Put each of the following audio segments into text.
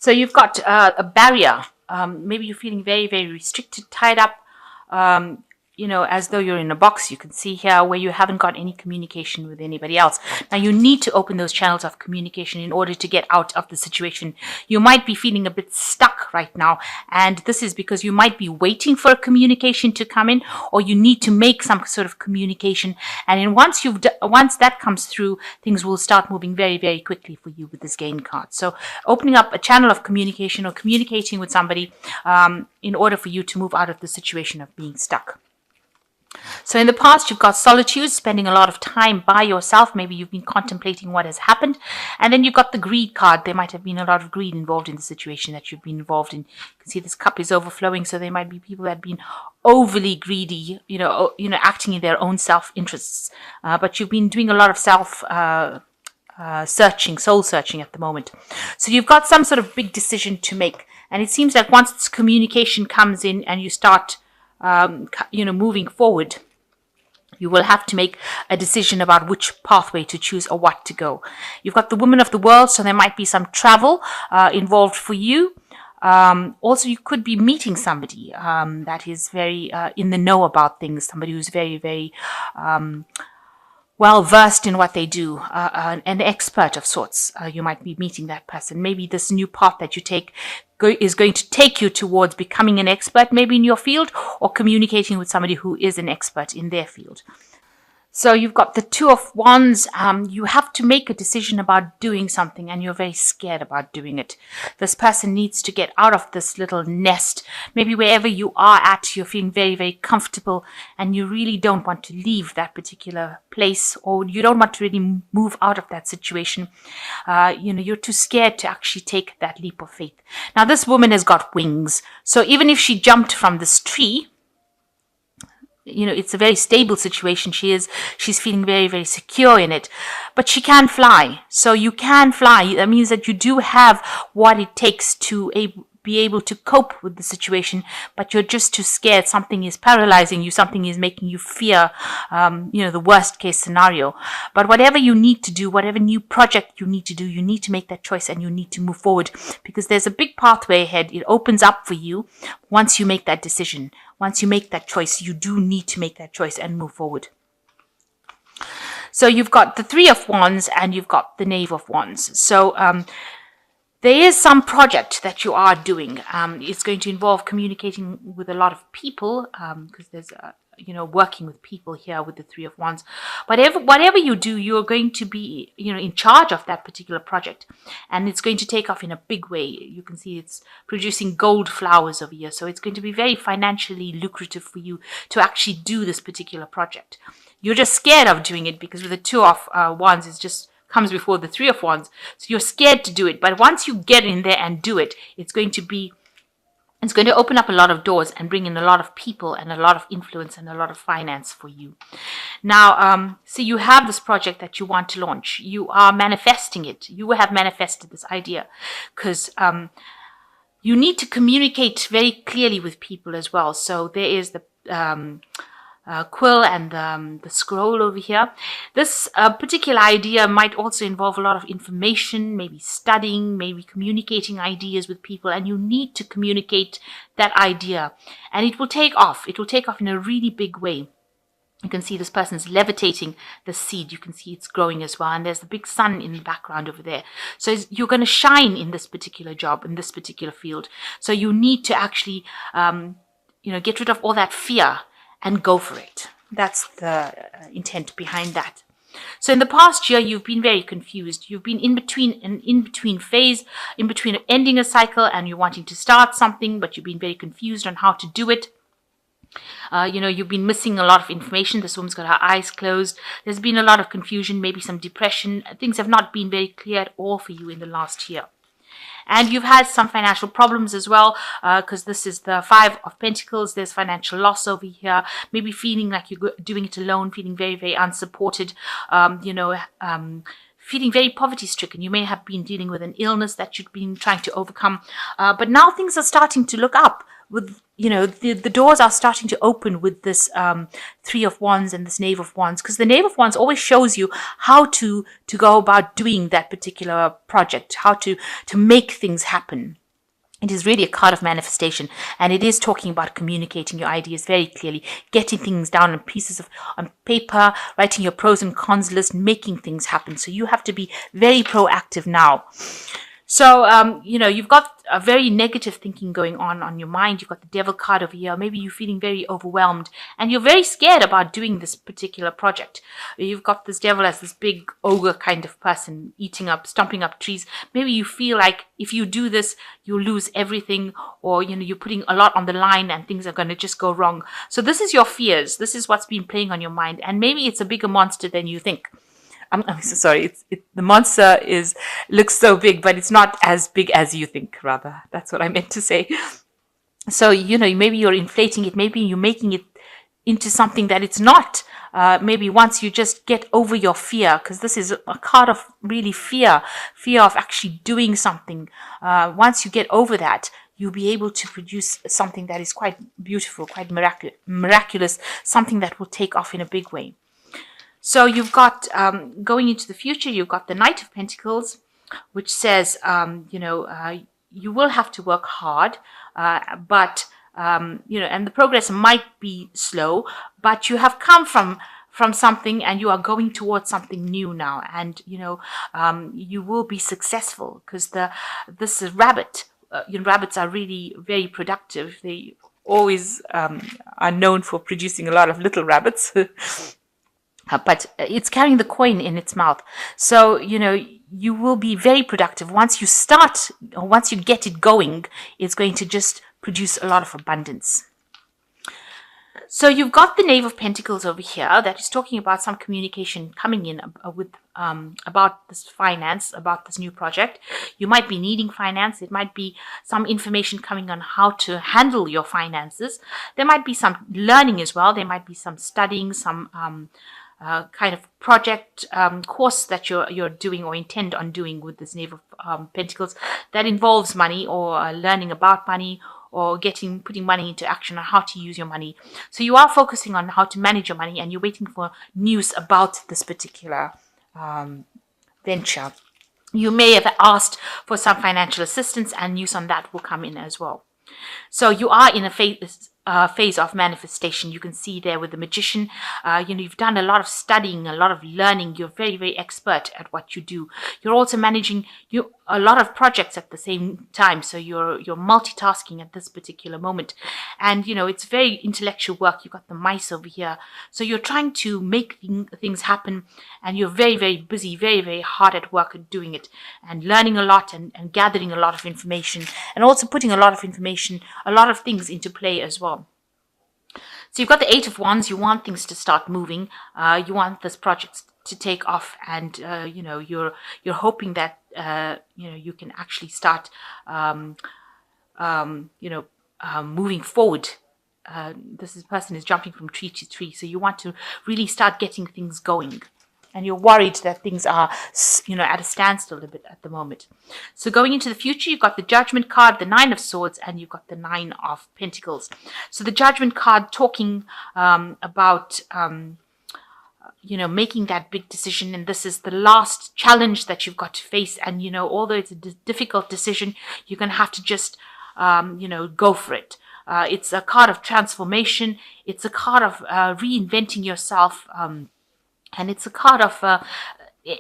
So you've got a barrier. Maybe you're feeling very, very restricted, tied up, as though you're in a box. You can see here where you haven't got any communication with anybody else. Now you need to open those channels of communication in order to get out of the situation. You might be feeling a bit stuck right now, and this is because you might be waiting for a communication to come in, or you need to make some sort of communication. And then once that comes through, things will start moving very, very quickly for you with this gain card. So opening up a channel of communication or communicating with somebody in order for you to move out of the situation of being stuck. So in the past, you've got solitude, spending a lot of time by yourself. Maybe you've been contemplating what has happened. And then you've got the greed card. There might have been a lot of greed involved in the situation that you've been involved in. You can see this cup is overflowing. So there might be people that have been overly greedy, acting in their own self-interests. But you've been doing a lot of soul searching at the moment. So you've got some sort of big decision to make. And it seems like once this communication comes in and you start moving forward, you will have to make a decision about which pathway to choose or what to go. You've got the woman of the world, so there might be some travel involved for you. Also, you could be meeting somebody that is very in the know about things, somebody who's very, very well versed in what they do, an expert of sorts. You might be meeting that person. Maybe this new path that you take is going to take you towards becoming an expert, maybe in your field, or communicating with somebody who is an expert in their field. So you've got the Two of Wands. You have to make a decision about doing something, and you're very scared about doing it. This person needs to get out of this little nest. Maybe wherever you are at, you're feeling very, very comfortable, and you really don't want to leave that particular place, or you don't want to really move out of that situation. You're too scared to actually take that leap of faith. Now, this woman has got wings. So even if she jumped from this tree, it's a very stable situation. She's feeling very, very secure in it, but she can fly. So you can fly. That means that you do have what it takes to be able to cope with the situation, but you're just too scared. Something is paralyzing you. Something is making you fear, the worst case scenario. But whatever you need to do, whatever new project you need to do, you need to make that choice and you need to move forward, because there's a big pathway ahead. It opens up for you once you make that decision. Once you make that choice, you do need to make that choice and move forward. So you've got the Three of Wands and you've got the Knave of Wands. So there is some project that you are doing. It's going to involve communicating with a lot of people, because there's working with people here with the Three of Wands. Whatever you do, you're going to be, in charge of that particular project, and it's going to take off in a big way. You can see it's producing gold flowers over here. So it's going to be very financially lucrative for you to actually do this particular project. You're just scared of doing it because with the Two of Wands, it's just comes before the Three of Wands. So you're scared to do it. But once you get in there and do it, it's going to open up a lot of doors and bring in a lot of people and a lot of influence and a lot of finance for you. Now, so you have this project that you want to launch. You are manifesting it. You have manifested this idea because you need to communicate very clearly with people as well. So there is the quill and the scroll over here. This particular idea might also involve a lot of information, maybe studying, maybe communicating ideas with people, and you need to communicate that idea, and it will take off. It will take off in a really big way. You can see this person's levitating the seed. You can see it's growing as well, and there's the big sun in the background over there. So you're going to shine in this particular job, in this particular field. So you need to actually get rid of all that fear and go for it. That's the intent behind that. So in the past year, you've been very confused. You've been in between phase, in between ending a cycle and you're wanting to start something, but you've been very confused on how to do it. You've been missing a lot of information. This woman's got her eyes closed. There's been a lot of confusion, maybe some depression. Things have not been very clear at all for you in the last year. And you've had some financial problems as well, because this is the Five of Pentacles. There's financial loss over here. Maybe feeling like you're doing it alone, feeling very, very unsupported, feeling very poverty-stricken. You may have been dealing with an illness that you've been trying to overcome. But now things are starting to look up. with the doors are starting to open with this Three of Wands and this Knave of Wands, because the Knave of Wands always shows you how to go about doing that particular project, how to make things happen. It is really a card of manifestation, and it is talking about communicating your ideas very clearly, getting things down on pieces of on paper, writing your pros and cons list, making things happen. So you have to be very proactive now. So, you've got a very negative thinking going on your mind. You've got the Devil card over here. Maybe you're feeling very overwhelmed and you're very scared about doing this particular project. You've got this Devil as this big ogre kind of person, stomping up trees. Maybe you feel like if you do this, you'll lose everything, or, you're putting a lot on the line and things are going to just go wrong. So this is your fears. This is what's been playing on your mind. And maybe it's a bigger monster than you think. I'm so sorry. The monster looks so big, but it's not as big as you think, rather. That's what I meant to say. So, maybe you're inflating it. Maybe you're making it into something that it's not. Maybe once you just get over your fear, because this is a card of really fear of actually doing something. Once you get over that, you'll be able to produce something that is quite beautiful, quite miraculous, something that will take off in a big way. So you've got, going into the future, you've got the Knight of Pentacles, which says, you will have to work hard, but, and the progress might be slow, but you have come from something and you are going towards something new now. And, you will be successful, because this is rabbit. Rabbits are really very productive. They always are known for producing a lot of little rabbits. But it's carrying the coin in its mouth. So, you will be very productive. Once you start, or once you get it going, it's going to just produce a lot of abundance. So you've got the Knave of Pentacles over here that is talking about some communication coming in with about this finance, about this new project. You might be needing finance. It might be some information coming on how to handle your finances. There might be some learning as well. There might be some studying, some kind of project course that you're doing or intend on doing with this Knave of Pentacles that involves money, or learning about money, or putting money into action on how to use your money. So you are focusing on how to manage your money, and you're waiting for news about this particular venture. You may have asked for some financial assistance, and news on that will come in as well. So you are in a phase of manifestation. You can see there with the Magician, you've done a lot of studying, a lot of learning. You're very, very expert at what you do. You're also managing a lot of projects at the same time. So you're multitasking at this particular moment. And, it's very intellectual work. You've got the mice over here. So you're trying to make things happen, and you're very, very busy, very, very hard at work at doing it, and learning a lot, and gathering a lot of information, and also putting a lot of information, a lot of things into play as well. So you've got the Eight of Wands. You want things to start moving. You want this project to take off, and you're hoping that you can actually start moving forward. This person is jumping from tree to tree, so you want to really start getting things going. And you're worried that things are, at a standstill a bit at the moment. So going into the future, you've got the Judgment card, the Nine of Swords, and you've got the Nine of Pentacles. So the Judgment card talking about, making that big decision. And this is the last challenge that you've got to face. And, although it's a difficult decision, you're going to have to just, go for it. It's a card of transformation. It's a card of reinventing yourself. And it's a card of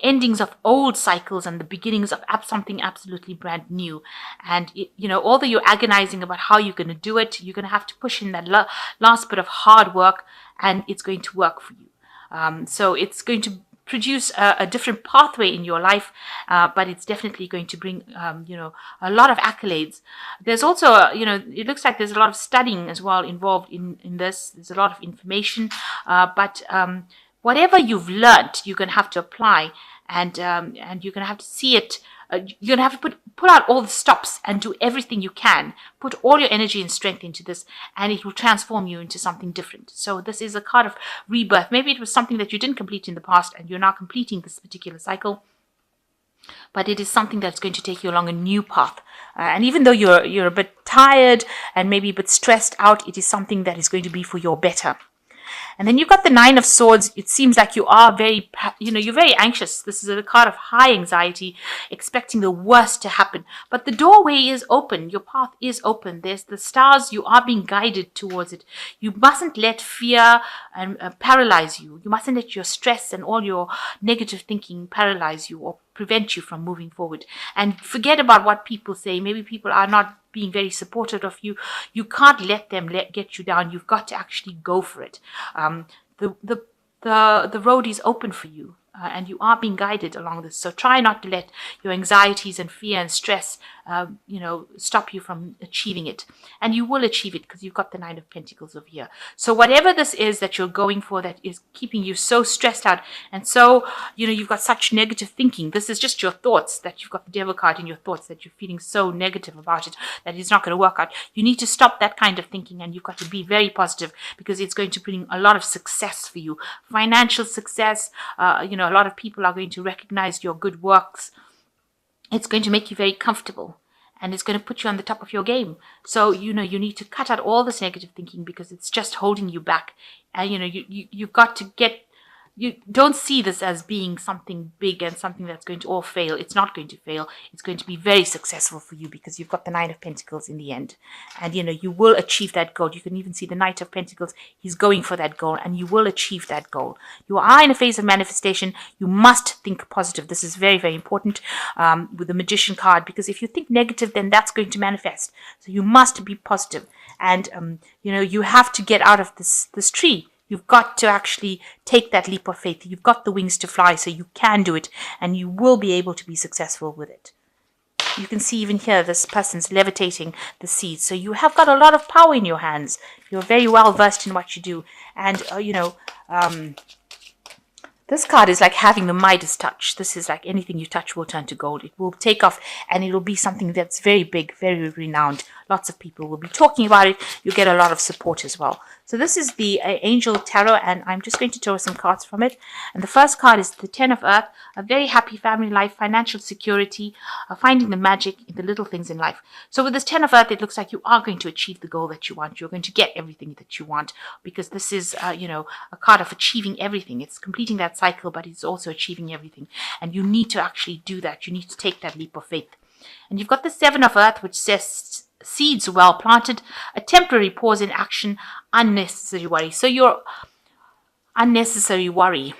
endings of old cycles and the beginnings of something absolutely brand new. And, although you're agonizing about how you're going to do it, you're going to have to push in that last bit of hard work, and it's going to work for you. So it's going to produce a different pathway in your life, but it's definitely going to bring, a lot of accolades. There's also, it looks like there's a lot of studying as well involved in this. There's a lot of information, but whatever you've learned, you're going to have to apply, and you're going to have to see it. You're going to have to pull out all the stops and do everything you can. Put all your energy and strength into this, and it will transform you into something different. So this is a card of rebirth. Maybe it was something that you didn't complete in the past, and you're now completing this particular cycle. But it is something that's going to take you along a new path. And even though you're a bit tired and maybe a bit stressed out, it is something that is going to be for your better. And then you've got the Nine of Swords. It seems like you are you're very anxious. This is a card of high anxiety, expecting the worst to happen. But the doorway is open. Your path is open. There's the stars. You are being guided towards it. You mustn't let fear and paralyze you. You mustn't let your stress and all your negative thinking paralyze you or prevent you from moving forward. And forget about what people say. Maybe people are not being very supportive of you. You can't let them get you down. You've got to actually go for it. The road is open for you, and you are being guided along this. So try not to let your anxieties and fear and stress, stop you from achieving it. And you will achieve it because you've got the Nine of Pentacles over here. So whatever this is that you're going for that is keeping you so stressed out, and so, you've got such negative thinking. This is just your thoughts, that you've got the Devil card in your thoughts, that you're feeling so negative about it, that it's not going to work out. You need to stop that kind of thinking, and you've got to be very positive, because it's going to bring a lot of success for you. Financial success, a lot of people are going to recognize your good works. It's going to make you very comfortable, and it's going to put you on the top of your game. So, you need to cut out all this negative thinking, because it's just holding you back. And, you've got to you don't see this as being something big and something that's going to all fail. It's not going to fail. It's going to be very successful for you, because you've got the Nine of Pentacles in the end. And, you will achieve that goal. You can even see the Knight of Pentacles. He's going for that goal, and you will achieve that goal. You are in a phase of manifestation. You must think positive. This is very, very important with the Magician card, because if you think negative, then that's going to manifest. So you must be positive. And, you have to get out of this tree. You've got to actually take that leap of faith. You've got the wings to fly, so you can do it, and you will be able to be successful with it. You can see even here, this person's levitating the seeds. So you have got a lot of power in your hands. You're very well versed in what you do. And, this card is like having the Midas touch. This is like anything you touch will turn to gold. It will take off, and it'll be something that's very big, very renowned. Lots of people will be talking about it. You'll get a lot of support as well. So this is the Angel Tarot, and I'm just going to draw some cards from it. And the first card is the Ten of Earth, a very happy family life, financial security, finding the magic in the little things in life. So with this Ten of Earth, it looks like you are going to achieve the goal that you want. You're going to get everything that you want, because this is, a card of achieving everything. It's completing that cycle, but it's also achieving everything. And you need to actually do that. You need to take that leap of faith. And you've got the Seven of Earth, which says seeds well planted, a temporary pause in action, unnecessary worry. So your unnecessary worry.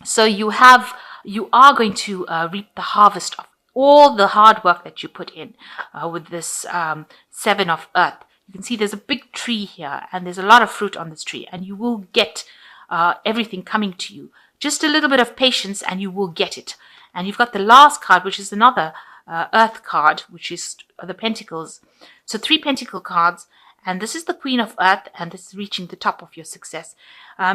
So you are going to reap the harvest of all the hard work that you put in with this Seven of Earth. You can see there's a big tree here, and there's a lot of fruit on this tree, and you will get everything coming to you. Just a little bit of patience, and you will get it. And you've got the last card, which is another Earth card, which is the Pentacles. So 3 Pentacle cards, and this is the Queen of Earth, and this is reaching the top of your success.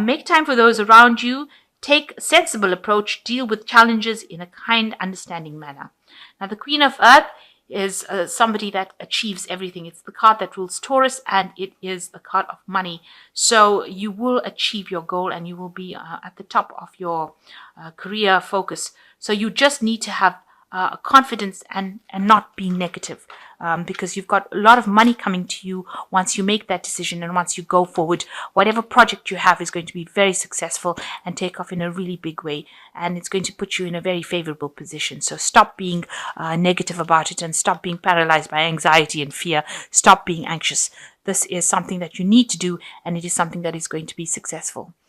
Make time for those around you. Take a sensible approach. Deal with challenges in a kind, understanding manner. Now, the Queen of Earth is somebody that achieves everything. It's the card that rules Taurus, and it is the card of money. So you will achieve your goal, and you will be at the top of your career focus. So you just need to have confidence and not be negative, because you've got a lot of money coming to you once you make that decision, and once you go forward. Whatever project you have is going to be very successful and take off in a really big way, and it's going to put you in a very favorable position. So stop being negative about it, and stop being paralyzed by anxiety and fear. Stop being anxious. This is something that you need to do, and it is something that is going to be successful.